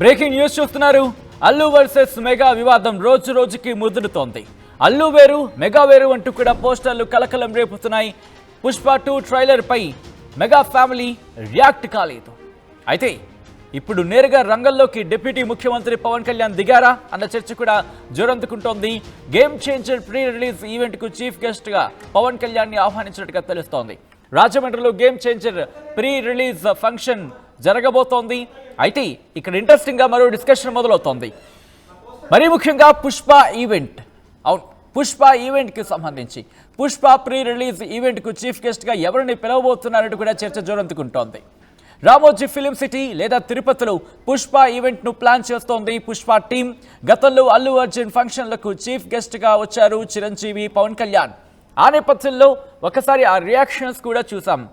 Breaking news చూస్తున్నారు. Allu versus mega వివాదం రోజు రోజుకి ముదురుతోంది. అల్లు వేరు మెగా వేరు అంటూ కూడా పోస్టర్లు కలకలం రేపుతున్నాయి. పుష్ప 2 ట్రైలర్ పై మెగా ఫ్యామిలీ రియాక్ట్ కాలేదు. అయితే ఇప్పుడు నేరుగా రంగంలోకి డిప్యూటీ ముఖ్యమంత్రి పవన్ కళ్యాణ్ దిగారా అన్న చర్చ కూడా జోరందుకుంటోంది. Game changer pre release event కు చీఫ్ గెస్ట్ గా పవన్ కళ్యాణ్ ని ఆహ్వానించినట్టుగా తెలుస్తోంది. రాజమండ్రిలో game changer pre release function జరగబోతోంది. అయితే ఇక్కడ ఇంట్రెస్టింగ్ గా మరో డిస్కషన్ మొదలవుతోంది. మరీ ముఖ్యంగా పుష్ప ఈవెంట్, అవును పుష్ప ఈవెంట్ కి సంబంధించి పుష్ప ప్రీ రిలీజ్ ఈవెంట్ కు చీఫ్ గెస్ట్ గా ఎవరిని పిలవబోతున్నారంటూ కూడా చర్చ జోరందుకుంటోంది. రామోజీ ఫిలిం సిటీ లేదా తిరుపతిలో పుష్ప ఈవెంట్ ను ప్లాన్ చేస్తోంది పుష్ప టీం. గతంలో అల్లు అర్జున్ ఫంక్షన్లకు చీఫ్ గెస్ట్ గా వచ్చారు చిరంజీవి, పవన్ కళ్యాణ్. ఆ నేపథ్యంలో ఒకసారి ఆ రియాక్షన్స్ కూడా చూసాం.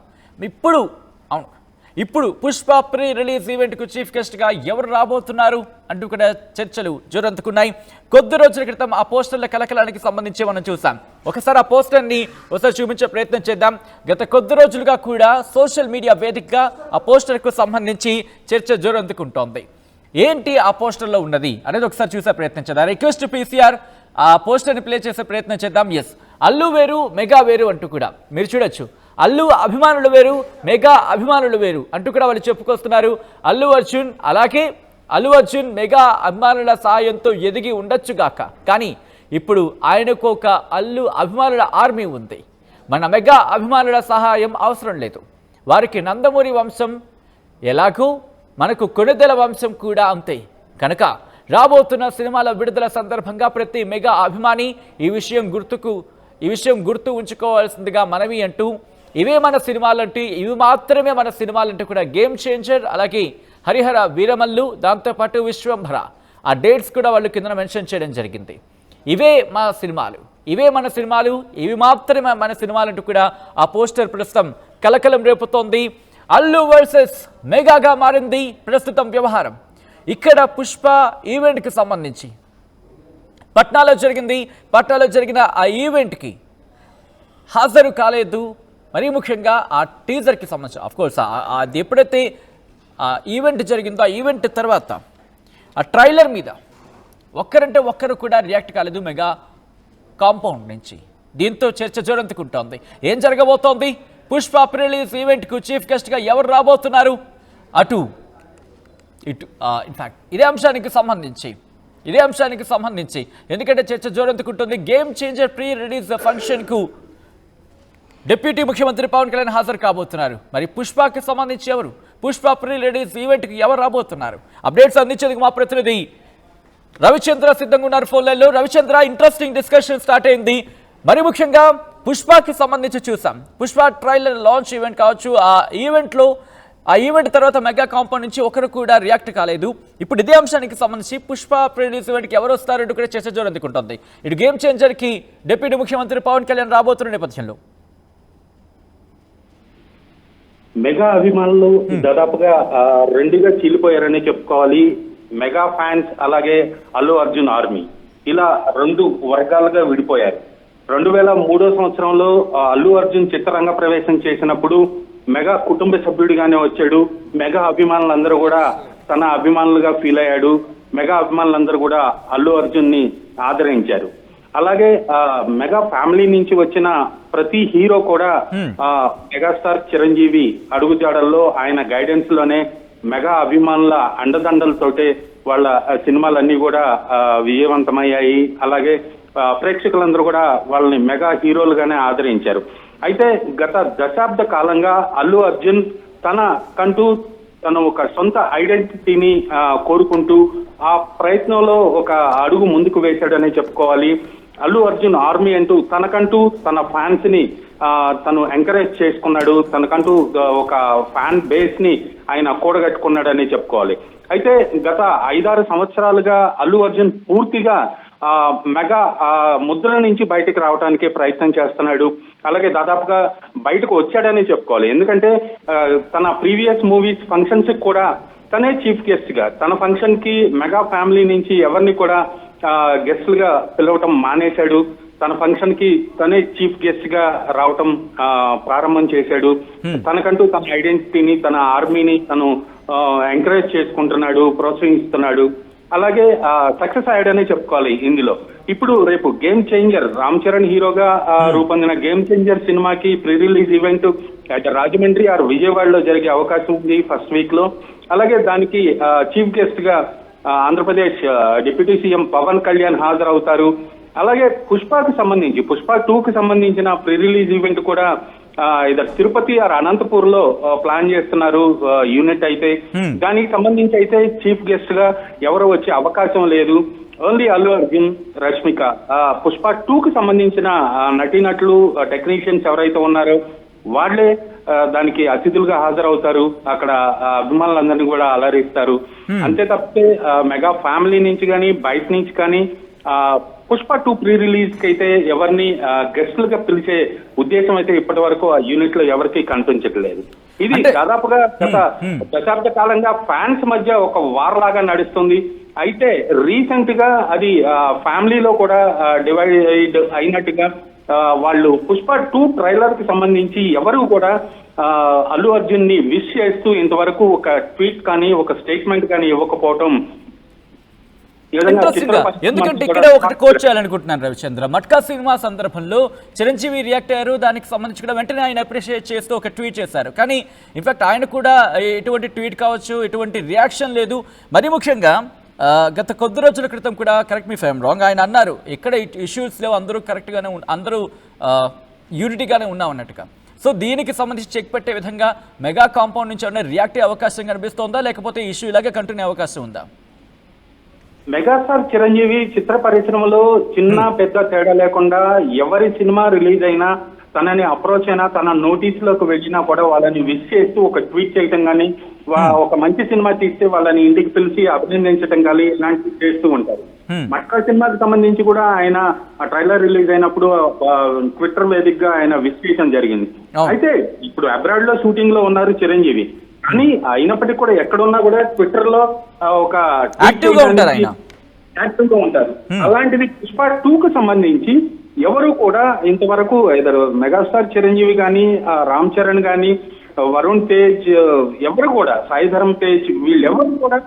ఇప్పుడు పుష్ప ప్రీ రిలీజ్ ఈవెంట్ కు చీఫ్ గెస్ట్ గా ఎవరు రాబోతున్నారు అంటూ కూడా చర్చలు జోరందుకున్నాయి. కొద్ది రోజుల క్రితం ఆ పోస్టర్ల కలకలానికి సంబంధించి మనం చూసాం. ఒకసారి ఆ పోస్టర్ ని ఒకసారి చూపించే ప్రయత్నం చేద్దాం. గత కొద్ది రోజులుగా కూడా సోషల్ మీడియా వేదికగా ఆ పోస్టర్ కు సంబంధించి చర్చ జోరందుకుంటోంది. ఏంటి ఆ పోస్టర్లో ఉన్నది అనేది ఒకసారి చూసే ప్రయత్నం చేద్దాం. రిక్వెస్ట్ పీసీఆర్ ఆ పోస్టర్ని ప్లే చేసే ప్రయత్నం చేద్దాం. ఎస్, అల్లు వేరు మెగా వేరు అంటూ కూడా మీరు చూడొచ్చు. అల్లు అభిమానులు వేరు, మెగా అభిమానులు వేరు అంటూ కూడా వాళ్ళు చెప్పుకొస్తున్నారు. అల్లు అర్జున్ మెగా అభిమానుల సాయంతో ఎదిగి ఉండొచ్చుగాక, కానీ ఇప్పుడు ఆయనకు ఒక అల్లు అభిమానుల ఆర్మీ ఉంది. మన మెగా అభిమానుల సహాయం అవసరం లేదు. వారికి నందమూరి వంశం ఎలాగో మనకు కొణిదెల వంశం కూడా అంతే. కనుక రాబోతున్న సినిమాల విడుదల సందర్భంగా ప్రతి మెగా అభిమాని ఈ విషయం గుర్తు ఉంచుకోవాల్సిందిగా మనవి అంటూ, ఇవే మన సినిమాలంటూ, ఇవి మాత్రమే మన సినిమాలంటూ కూడా గేమ్ చేంజర్, అలాగే హరిహర వీరమల్లు, దాంతోపాటు విశ్వంభర ఆ డేట్స్ కూడా వాళ్ళు కింద మెన్షన్ చేయడం జరిగింది. ఇవే మన సినిమాలు, ఇవి మాత్రమే మన సినిమాలంటూ కూడా ఆ పోస్టర్ ప్రస్తుతం కలకలం రేపుతోంది. అల్లు వర్సెస్ మెగాగా మారింది ప్రస్తుతం వ్యవహారం. ఇక్కడ పుష్ప ఈవెంట్కి సంబంధించి పట్నాలో జరిగిన ఆ ఈవెంట్కి హాజరు కాలేదు. మరీ ముఖ్యంగా ఆ టీజర్కి సంబంధించి అఫ్కోర్స్ అది ఎప్పుడైతే ఆ ఈవెంట్ జరిగిందో ఆ ఈవెంట్ తర్వాత ఆ ట్రైలర్ మీద ఒక్కరంటే ఒక్కరు కూడా రియాక్ట్ కాలేదు మెగా కాంపౌండ్ నుంచి. దీంతో చర్చ జోరందుకుంటోంది. ఏం జరగబోతోంది? పుష్ప రిలీజ్ ఈవెంట్కు చీఫ్ గెస్ట్గా ఎవరు రాబోతున్నారు? ఇటు ఇన్ఫ్యాక్ట్ ఇదే అంశానికి సంబంధించి ఎందుకంటే చర్చ జోరందుకుంటుంది. గేమ్ చేంజర్ ప్రీ రిలీజ్ ఫంక్షన్కు డిప్యూటీ ముఖ్యమంత్రి పవన్ కళ్యాణ్ హాజరు కాబోతున్నారు. మరి పుష్పకి సంబంధించి ఎవరు? పుష్ప ప్రీ రిలీజ్ ఈవెంట్కి ఎవరు రాబోతున్నారు? అప్డేట్స్ అందించేందుకు మా ప్రతినిధి రవిచంద్ర సిద్ధంగా ఉన్నారు ఫోన్ లైన్లో. రవిచంద్ర, ఇంట్రెస్టింగ్ డిస్కషన్ స్టార్ట్ అయింది. మరి ముఖ్యంగా పుష్పకి సంబంధించి చూసాం. పుష్ప ట్రైలర్ లాంచ్ ఈవెంట్ కావచ్చు, ఆ ఈవెంట్ తర్వాత మెగా కాంపౌండ్ నుంచి ఒకరు కూడా రియాక్ట్ కాలేదు. ఇప్పుడు ఇదే అంశానికి సంబంధించి పుష్ప ప్రీ రిలీజ్ ఈవెంట్కి ఎవరు వస్తారంటూ కూడా చర్చ జోరందుకుంటుంది. ఇటు గేమ్ చేంజర్కి డిప్యూటీ ముఖ్యమంత్రి పవన్ కళ్యాణ్ రాబోతున్న నేపథ్యంలో మెగా అభిమానులు దాదాపుగా రెండుగా చీలిపోయారని చెప్పుకోవాలి. మెగా ఫ్యాన్స్ అలాగే అల్లు అర్జున్ ఆర్మీ ఇలా రెండు వర్గాలుగా విడిపోయారు. 2003 సంవత్సరంలో అల్లు అర్జున్ చిత్రరంగ ప్రవేశం చేసినప్పుడు మెగా కుటుంబ సభ్యుడిగానే వచ్చాడు. మెగా అభిమానులందరూ కూడా తన అభిమానులుగా ఫీల్ అయ్యాడు. మెగా అభిమానులందరూ కూడా అల్లు అర్జున్ ని ఆదరించారు. అలాగే మెగా ఫ్యామిలీ నుంచి వచ్చిన ప్రతి హీరో కూడా మెగాస్టార్ చిరంజీవి అడుగుజాడల్లో, ఆయన గైడెన్స్ లోనే మెగా అభిమానుల అండదండలతోటే వాళ్ళ సినిమాలన్నీ కూడా విజయవంతమయ్యాయి. అలాగే ప్రేక్షకులందరూ కూడా వాళ్ళని మెగా హీరోలుగానే ఆదరించారు. అయితే గత దశాబ్ద కాలంగా అల్లు అర్జున్ తను ఒక సొంత ఐడెంటిటీని కోరుకుంటూ ఆ ప్రయత్నంలో ఒక అడుగు ముందుకు వేశాడనే చెప్పుకోవాలి. అల్లు అర్జున్ ఆర్మీ అంటూ తనకంటూ తన ఫ్యాన్స్ ని తను ఎంకరేజ్ చేసుకున్నాడు. తనకంటూ ఒక ఫ్యాన్ బేస్ ని ఆయన కూడగట్టుకున్నాడని చెప్పుకోవాలి. అయితే గత 5-6 సంవత్సరాలుగా అల్లు అర్జున్ పూర్తిగా మెగా ముద్ర నుంచి బయటకు రావడానికి ప్రయత్నం చేస్తున్నాడు. అలాగే దాదాపుగా బయటకు వచ్చాడని చెప్పుకోవాలి. ఎందుకంటే తన ప్రీవియస్ మూవీస్ ఫంక్షన్స్ కూడా తనే చీఫ్ గెస్ట్ గా, తన ఫంక్షన్ కి మెగా ఫ్యామిలీ నుంచి ఎవరిని కూడా గెస్ట్లుగా పిలవటం మానేశాడు. తన ఫంక్షన్ కి తనే చీఫ్ గెస్ట్ గా రావటం ప్రారంభం చేశాడు. తనకంటూ తన ఐడెంటిటీని, తన ఆర్మీని తను ఎంకరేజ్ చేసుకుంటున్నాడు, ప్రోత్సహిస్తున్నాడు. అలాగే సక్సెస్ అయ్యాడనే చెప్పుకోవాలి ఇందులో. ఇప్పుడు రేపు గేమ్ చేంజర్ రామ్ చరణ్ హీరోగా రూపొందిన గేమ్ చేంజర్ సినిమాకి pre release event Rajahmundry or విజయవాడలో జరిగే అవకాశం ఉంది ఫస్ట్ వీక్ లో. అలాగే దానికి చీఫ్ గెస్ట్ గా ఆంధ్రప్రదేశ్ డిప్యూటీ సీఎం పవన్ కళ్యాణ్ హాజరవుతారు. అలాగే పుష్పకి సంబంధించి పుష్ప 2కి సంబంధించిన ప్రీ రిలీజ్ ఈవెంట్ కూడా ఇద్దరు తిరుపతి ఆర్ అనంతపూర్ లో ప్లాన్ చేస్తున్నారు యూనిట్ అయితే. దానికి సంబంధించి అయితే చీఫ్ గెస్ట్ గా ఎవరు వచ్చే అవకాశం లేదు. ఓన్లీ అల్లు అర్జున్, రష్మిక. పుష్ప 2కి సంబంధించిన నటీనటులు, టెక్నీషియన్స్ ఎవరైతే ఉన్నారో వాళ్లే దానికి అతిథులుగా హాజరవుతారు. అక్కడ అభిమానులందరినీ కూడా అలరిస్తారు. అంతే తప్పితే మెగా ఫ్యామిలీ నుంచి కానీ బయట నుంచి కానీ పుష్ప 2 ప్రీ రిలీజ్ కి అయితే ఎవరిని గెస్టులుగా పిలిచే ఉద్దేశం అయితే ఇప్పటి వరకు ఆ యూనిట్ లో ఎవరికి కనిపించట్లేదు. ఇది దాదాపుగా గత దశాబ్ద కాలంగా ఫ్యాన్స్ మధ్య ఒక వార్ లాగా నడుస్తుంది. అయితే రీసెంట్ గా అది ఫ్యామిలీలో కూడా డివైడ్ అయినట్టుగా వాళ్ళు పుష్ప 2 ట్రైలర్ కి సంబంధించి ఎవరు కూడా అల్లు అర్జున్ ని విష్ చేస్తూ ఇంతవరకు ఒక ట్వీట్ కానీ ఒక స్టేట్మెంట్ కానీ ఇవ్వకపోవటం. ఎందుకంటే ఇక్కడ ఒకటి కోట్ చేయాలనుకుంటున్నాను రవిచంద్ర. మట్కా సినిమా సందర్భంలో చిరంజీవి రియాక్ట్ అయ్యారు. దానికి సంబంధించి కూడా వెంటనే ఆయన అప్రిషియేట్ చేస్తూ ఒక ట్వీట్ చేశారు. కానీ ఇన్ఫాక్ట్ ఆయన కూడా ఎటువంటి ట్వీట్ కావచ్చు, ఎటువంటి రియాక్షన్ లేదు. మరీ ముఖ్యంగా గత కొద్ది రోజుల క్రితం కూడా, కరెక్ట్ మీ ఫైమ్ రాంగ్, ఆయన అన్నారు ఇక్కడ ఇష్యూస్ లేవు, అందరూ కరెక్ట్గానే అందరూ యూనిటీగానే ఉన్నాం అన్నట్టుగా. సో దీనికి సంబంధించి చెక్ పెట్టే విధంగా మెగా కాంపౌండ్ నుంచి ఏమైనా రియాక్ట్ అయ్యే అవకాశం కనిపిస్తోందా, లేకపోతే ఇష్యూ ఇలాగే కంటిన్యూ అవకాశం ఉందా? మెగాస్టార్ చిరంజీవి చిత్ర పరిశ్రమలో చిన్న పెద్ద తేడా లేకుండా ఎవరి సినిమా రిలీజ్ అయినా తనని అప్రోచ్ అయినా, తన నోటీస్ లోకి వెళ్ళినా కూడా వాళ్ళని విష్ చేస్తూ ఒక ట్వీట్ చేయటం కానీ, ఒక మంచి సినిమా తీస్తే వాళ్ళని ఇంటికి పిలిచి అభినందించడం కానీ ఇలాంటివి చేస్తూ ఉంటారు. మట్కా సినిమాకి సంబంధించి కూడా ఆయన ట్రైలర్ రిలీజ్ అయినప్పుడు ట్విట్టర్ వేదికగా ఆయన విష్ చేయడం జరిగింది. అయితే ఇప్పుడు అబ్రాడ్ లో షూటింగ్ లో ఉన్నారు చిరంజీవి, కానీ అయినప్పటికీ కూడా ఎక్కడున్నా కూడా ట్విట్టర్ లో ఒక యాక్టివ్ గా ఉంటారు. అలాంటిది పుష్ప 2కు సంబంధించి ఎవరు కూడా ఇంతవరకు ఇద్దరు మెగాస్టార్ చిరంజీవి కానీ, రామ్ చరణ్ కానీ, వరుణ్ తేజ్, ఎవరు కూడా సాయి ధరమ్ తేజ్, వీళ్ళెవరు కూడా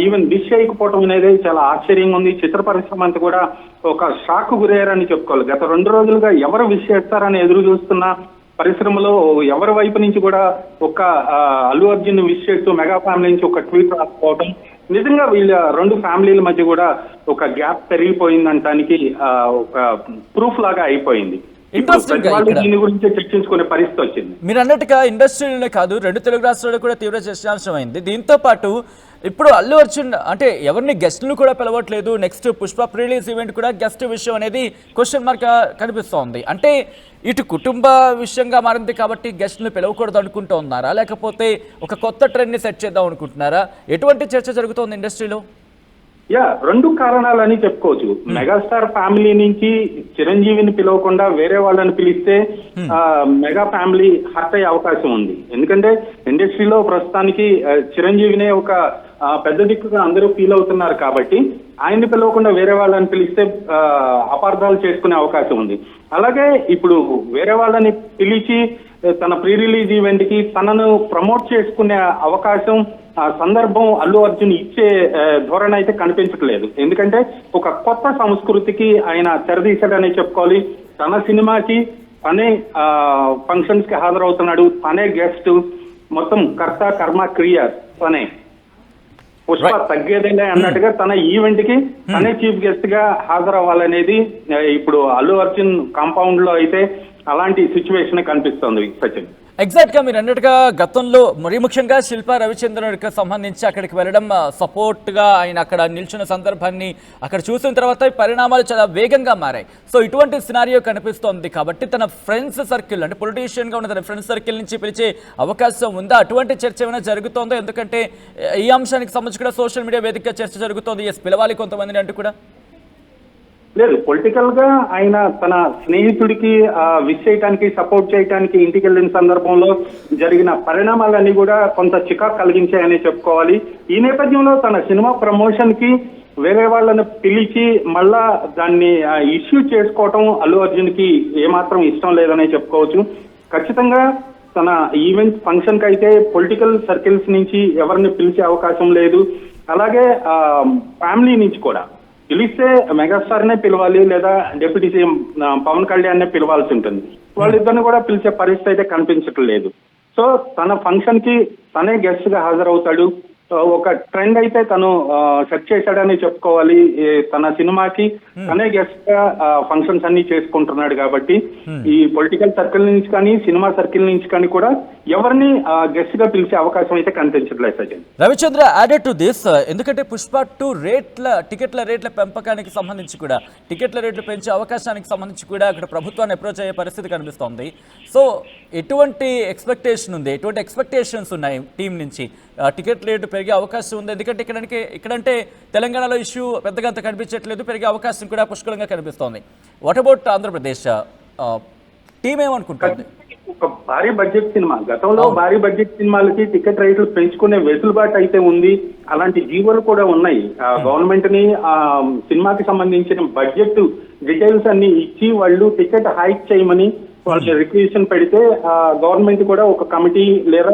ఈవెన్ విష్ చేయకపోవడం అనేది చాలా ఆశ్చర్యంగా ఉంది. చిత్ర పరిశ్రమ అంతా కూడా ఒక షాక్ గురయ్యారని చెప్పుకోవాలి. గత 2 రోజులుగా ఎవరు విష్ చేస్తారని ఎదురు చూస్తున్న పరిశ్రమలో ఎవరి వైపు నుంచి కూడా ఒక అల్లు అర్జున్ విష్ చేస్తూ మెగా ఫ్యామిలీ నుంచి ఒక ట్వీట్ రాకపోవడం నిజంగా వీళ్ళ 2 ఫ్యామిలీల మధ్య కూడా ఒక గ్యాప్ పెరిగిపోయిందంటానికి ఒక ప్రూఫ్ లాగా అయిపోయింది. దీని గురించి చర్చించుకునే పరిస్థితి వచ్చింది. మీరు అన్నట్టుగా ఇండస్ట్రీలోనే కాదు, 2 తెలుగు రాష్ట్రాల్లో కూడా తీవ్ర చర్చాంశం అయింది. దీంతో పాటు ఇప్పుడు అల్లు అర్జున్ అంటే ఎవరిని గెస్టులు కూడా పిలవట్లేదు. Next Pushpa pre release event కూడా గెస్ట్ విషయం అనేది క్వశ్చన్ మార్క్ కనిపిస్తోంది. అంటే ఇటు కుటుంబ విషయంగా మారింది కాబట్టి గెస్టులు పిలవకూడదు అనుకుంటూ ఉన్నారా, లేకపోతే ఒక కొత్త ట్రెండ్ని సెట్ చేద్దాం అనుకుంటున్నారా? ఎటువంటి చర్చ జరుగుతోంది ఇండస్ట్రీలో? 2 కారణాలని చెప్పుకోవచ్చు. మెగాస్టార్ ఫ్యామిలీ నుంచి చిరంజీవిని పిలవకుండా వేరే వాళ్ళని పిలిస్తే మెగా ఫ్యామిలీ హర్ట్ అయ్యే అవకాశం ఉంది. ఎందుకంటే ఇండస్ట్రీలో ప్రస్తుతానికి చిరంజీవినే ఒక పెద్ద దిక్కుగా అందరూ ఫీల్ అవుతున్నారు కాబట్టి ఆయన్ని పిలవకుండా వేరే వాళ్ళని పిలిస్తే అపార్థాలు చేసుకునే అవకాశం ఉంది. అలాగే ఇప్పుడు వేరే వాళ్ళని పిలిచి తన ప్రీ రిలీజ్ ఈవెంట్ కి తనను ప్రమోట్ చేసుకునే అవకాశం, సందర్భం అల్లు అర్జున్ ఇచ్చే ధోరణి అయితే కనిపించట్లేదు. ఎందుకంటే ఒక కొత్త సంస్కృతికి ఆయన తెరదీశాడనే చెప్పుకోవాలి. తన సినిమాకి తనే ఫంక్షన్స్ కి హాజరవుతున్నాడు, తనే గెస్ట్, మొత్తం కర్త కర్మ క్రియ తనే. పుష్ప తగ్గేదేలే అన్నట్టుగా తన ఈవెంట్ కి తనే చీఫ్ గెస్ట్ గా హాజరవ్వాలనేది ఇప్పుడు అల్లు అర్జున్ కాంపౌండ్ లో అయితే అలాంటి సిచ్యువేషన్ కనిపిస్తోంది సచిన్. ఎగ్జాక్ట్ గా మీరు అన్నట్టుగా గతంలో మరీ ముఖ్యంగా శిల్పా రవిచంద్రన్కి సంబంధించి అక్కడికి వెళ్ళడం, సపోర్ట్ గా ఆయన అక్కడ నిల్చున్న సందర్భాన్ని అక్కడ చూసిన తర్వాత పరిణామాలు చాలా వేగంగా మారాయి. సో ఇటువంటి సినారియో కనిపిస్తోంది కాబట్టి తన ఫ్రెండ్స్ సర్కిల్ అంటే పొలిటీషియన్ గా ఉన్న తన ఫ్రెండ్స్ సర్కిల్ నుంచి పిలిచే అవకాశం ఉందా? అటువంటి చర్చ ఏమైనా జరుగుతోందో? ఎందుకంటే ఈ అంశానికి సంబంధించి కూడా సోషల్ మీడియా వేదికగా చర్చ జరుగుతోంది. పిలవాలి కొంతమందిని అంటూ కూడా. లేదు, పొలిటికల్ గా ఆయన తన స్నేహితుడికి విష్ చేయడానికి, సపోర్ట్ చేయడానికి ఇంటికి వెళ్ళిన సందర్భంలో జరిగిన పరిణామాలన్నీ కూడా కొంత చికాకు కలిగించాయని చెప్పుకోవాలి. ఈ నేపథ్యంలో తన సినిమా ప్రమోషన్ కి వేరే వాళ్ళని పిలిచి మళ్ళా దాన్ని ఇష్యూ చేసుకోవటం అల్లు అర్జున్ కి ఏమాత్రం ఇష్టం లేదనే చెప్పుకోవచ్చు. ఖచ్చితంగా తన ఈవెంట్ ఫంక్షన్ కి అయితే పొలిటికల్ సర్కిల్స్ నుంచి ఎవరిని పిలిచే అవకాశం లేదు. అలాగే ఫ్యామిలీ నుంచి కూడా పిలిస్తే మెగాస్టార్ నే పిలవాలి లేదా డిప్యూటీ సీఎం పవన్ కళ్యాణ్ నే పిలవాల్సి ఉంటుంది. వాళ్ళిద్దరిని కూడా పిలిచే పరిస్థితి అయితే కనిపించటం లేదు. సో తన ఫంక్షన్ కి తనే గెస్ట్ గా హాజరవుతాడు. ఒక ట్రెండ్ అయితే తను సెట్ చేశాడని చెప్పుకోవాలి. తన సినిమాకి తనే గెస్ట్ గా ఫంక్షన్స్ అన్ని చేసుకుంటున్నాడు కాబట్టి ఈ పొలిటికల్ సర్కిల్ నుంచి కానీ సినిమా సర్కిల్ నుంచి కానీ కూడా ఎవరిని గెస్ట్ గా పిలిచే అవకాశం అయితే కనిపించట్లేదు Sachin. Ravichandra added to this, ఎందుకంటే పుష్ప 2 టికెట్ల రేట్ల పెంపకానికి సంబంధించి కూడా టికెట్ల రేట్లు పెంచే అవకాశానికి సంబంధించి కూడా అక్కడ ప్రభుత్వాన్ని అప్రోచ్ అయ్యే పరిస్థితి కనిపిస్తోంది. సో ఎటువంటి ఎక్స్పెక్టేషన్ ఉంది, ఎటువంటి ఎక్స్పెక్టేషన్స్ ఉన్నాయి టీం నుంచి? టికెట్ రేటు పెరిగే అవకాశం ఉంది, ఎందుకంటే ఇక్కడంటే తెలంగాణలో ఇష్యూ పెద్దగా అంత కనిపించట్లేదు, పెరిగే అవకాశం కూడా పుష్కలంగా కనిపిస్తోంది. వాట్ అబౌట్ ఆంధ్రప్రదేశ్ టీం ఏమనుకుంటుంది? ఒక భారీ బడ్జెట్ సినిమా, గతంలో భారీ బడ్జెట్ సినిమాలకి టికెట్ రేట్లు పెంచుకునే వెసులుబాటు అయితే ఉంది. అలాంటి జీవోలు కూడా ఉన్నాయి. గవర్నమెంట్ ని సినిమాకి సంబంధించిన బడ్జెట్ డీటెయిల్స్ అన్ని ఇచ్చి వాళ్ళు టికెట్ హైక్ చేయమని వాళ్ళు రిక్వెషన్ పెడితే గవర్నమెంట్ కూడా ఒక కమిటీ లేదా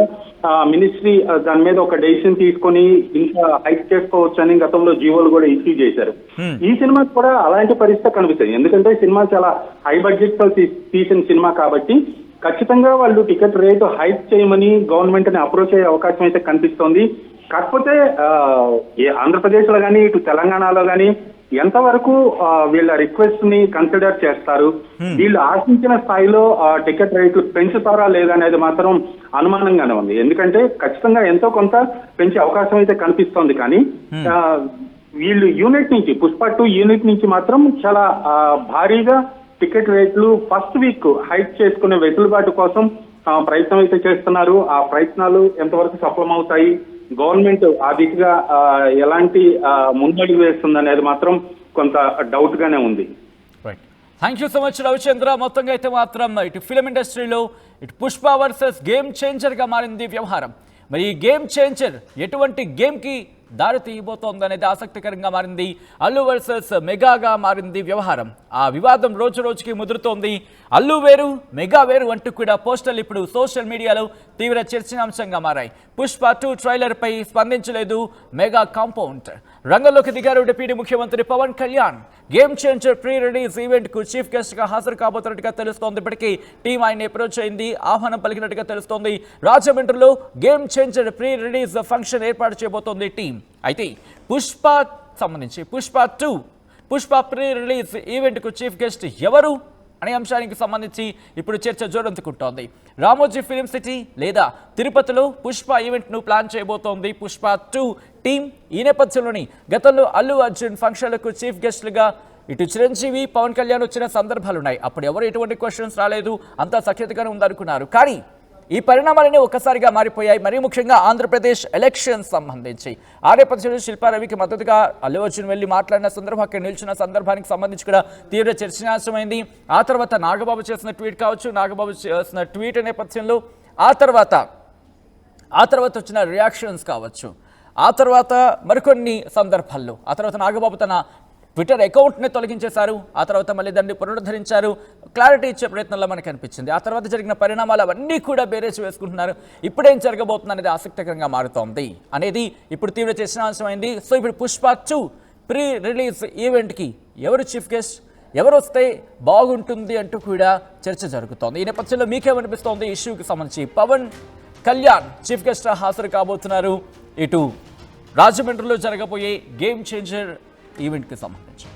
మినిస్ట్రీ దాని మీద ఒక డెసిషన్ తీసుకొని ఇంకా హైక్ చేసుకోవచ్చు అని గతంలో జీవోలు కూడా ఇష్యూ చేశారు. ఈ సినిమాకి కూడా అలాంటి పరిస్థితి కనిపిస్తుంది. ఎందుకంటే సినిమా చాలా హై బడ్జెట్ తో తీసిన సినిమా కాబట్టి ఖచ్చితంగా వాళ్ళు టికెట్ రేటు హైక్ చేయమని గవర్నమెంట్ ని అప్రోచ్ అయ్యే అవకాశం అయితే కనిపిస్తోంది. కాకపోతే ఆంధ్రప్రదేశ్ లో కానీ ఇటు తెలంగాణలో కానీ ఎంతవరకు వీళ్ళ రిక్వెస్ట్ ని కన్సిడర్ చేస్తారు, వీళ్ళు ఆశించిన స్థాయిలో టికెట్ రేట్లు పెంచుతారా లేదా అనేది మాత్రం అనుమానంగానే ఉంది. ఎందుకంటే ఖచ్చితంగా ఎంతో కొంత పెంచే అవకాశం అయితే కనిపిస్తోంది. కానీ వీళ్ళు యూనిట్ నుంచి పుష్ప 2 యూనిట్ నుంచి మాత్రం చాలా భారీగా టికెట్ రేట్లు ఫస్ట్ వీక్ హైక్ చేసుకునే వెసులుబాటు కోసం ప్రయత్నం అయితే చేస్తున్నారు. ఆ ప్రయత్నాలు ఎంతవరకు సఫలమవుతాయి, గవర్నమెంట్ ఆ దిశగా ఎలాంటి ముందడుగు వేస్తుంది అనేది మాత్రం కొంత డౌట్ గానే ఉంది. Thank you so much Ravichandra. మొత్తంగా అయితే మాత్రం ఇటు ఫిలిం ఇండస్ట్రీలో ఇటు పుష్ప వర్సెస్ గేమ్ చేంజర్ గా మారింది వ్యవహారం. మరి ఈ గేమ్ చేంజర్ ఎటువంటి గేమ్ కి దారి తీయబోతోంది అనేది ఆసక్తికరంగా మారింది. అల్లు వర్సెస్ మెగాగా మారింది వ్యవహారం. ఆ వివాదం రోజు రోజుకి ముదురుతోంది. అల్లు వేరు మెగా వేరు అంటూ కూడా పోస్టర్లు ఇప్పుడు సోషల్ మీడియాలో తీవ్ర చర్చనాంశంగా మారాయి. పుష్ప 2 ట్రైలర్ పై స్పందించలేదు మెగా కాంపౌండ్. రంగంలోకి దిగారు డిప్యూటీ ముఖ్యమంత్రి Pawan Kalyan. Game changer pre release event కు చీఫ్ గెస్ట్ గా హాజరు కాబోతున్నట్టుగా తెలుస్తోంది. ఇప్పటికీ టీం ఆయన అప్రోచ్ అయింది, ఆహ్వానం పలికినట్టుగా తెలుస్తోంది. రాజమండ్రిలో game changer pre release function ఏర్పాటు చేయబోతోంది టీం. అయితే పుష్ప సంబంధించి పుష్ప ప్రీ రిలీజ్ ఈవెంట్ కు చీఫ్ గెస్ట్ ఎవరు అనే అంశానికి సంబంధించి ఇప్పుడు చర్చ జోరందుకుంటోంది. రామోజీ ఫిలిం సిటీ లేదా తిరుపతిలో పుష్ప ఈవెంట్ను ప్లాన్ చేయబోతోంది పుష్ప 2 టీం. ఈ నేపథ్యంలోని గతంలో అల్లు అర్జున్ ఫంక్షన్లకు చీఫ్ గెస్ట్లుగా ఇటు చిరంజీవి పవన్ కళ్యాణ్ వచ్చిన సందర్భాలున్నాయి. అప్పుడు ఎవరు ఎటువంటి క్వశ్చన్స్ రాలేదు, అంతా సఖ్యతగానే ఉందనుకున్నారు. కానీ ఈ పరిణామాలన్నీ ఒక్కసారిగా మారిపోయాయి. మరీ ముఖ్యంగా ఆంధ్రప్రదేశ్ ఎలక్షన్స్ సంబంధించి ఆ నేపథ్యంలో శిల్పారవికి మద్దతుగా అల్లు అర్జున్ వెళ్ళి మాట్లాడిన సందర్భం, అక్కడ నిల్చున్న సందర్భానికి సంబంధించి కూడా తీవ్ర చర్చనీయాంశమైంది. ఆ తర్వాత నాగబాబు చేసిన ట్వీట్ కావచ్చు, నాగబాబు చేసిన ట్వీట్ నేపథ్యంలో ఆ తర్వాత వచ్చిన రియాక్షన్స్ కావచ్చు, ఆ తర్వాత మరికొన్ని సందర్భాల్లో ఆ తర్వాత నాగబాబు తన ట్విట్టర్ అకౌంట్ని తొలగించేశారు. ఆ తర్వాత మళ్ళీ దాన్ని పునరుద్ధరించారు. క్లారిటీ ఇచ్చే ప్రయత్నంలో మనకు అనిపించింది. ఆ తర్వాత జరిగిన పరిణామాలు అవన్నీ కూడా బేరేజ్ వేసుకుంటున్నారు. ఇప్పుడేం జరగబోతుంది అనేది ఆసక్తికరంగా మారుతోంది అనేది ఇప్పుడు తీవ్ర చర్చనాంశమైంది. సో ఇప్పుడు పుష్ప 2 ప్రీ రిలీజ్ ఈవెంట్కి ఎవరు చీఫ్ గెస్ట్, ఎవరు వస్తే బాగుంటుంది అంటూ కూడా చర్చ జరుగుతోంది. ఈ నేపథ్యంలో మీకేమనిపిస్తోంది ఈ ఇష్యూకి సంబంధించి? పవన్ కళ్యాణ్ చీఫ్ గెస్ట్ హాజరు కాబోతున్నారు ఇటు రాజమండ్రిలో జరగబోయే గేమ్ చేంజర్ ఈవెంట్కి సంబంధించి.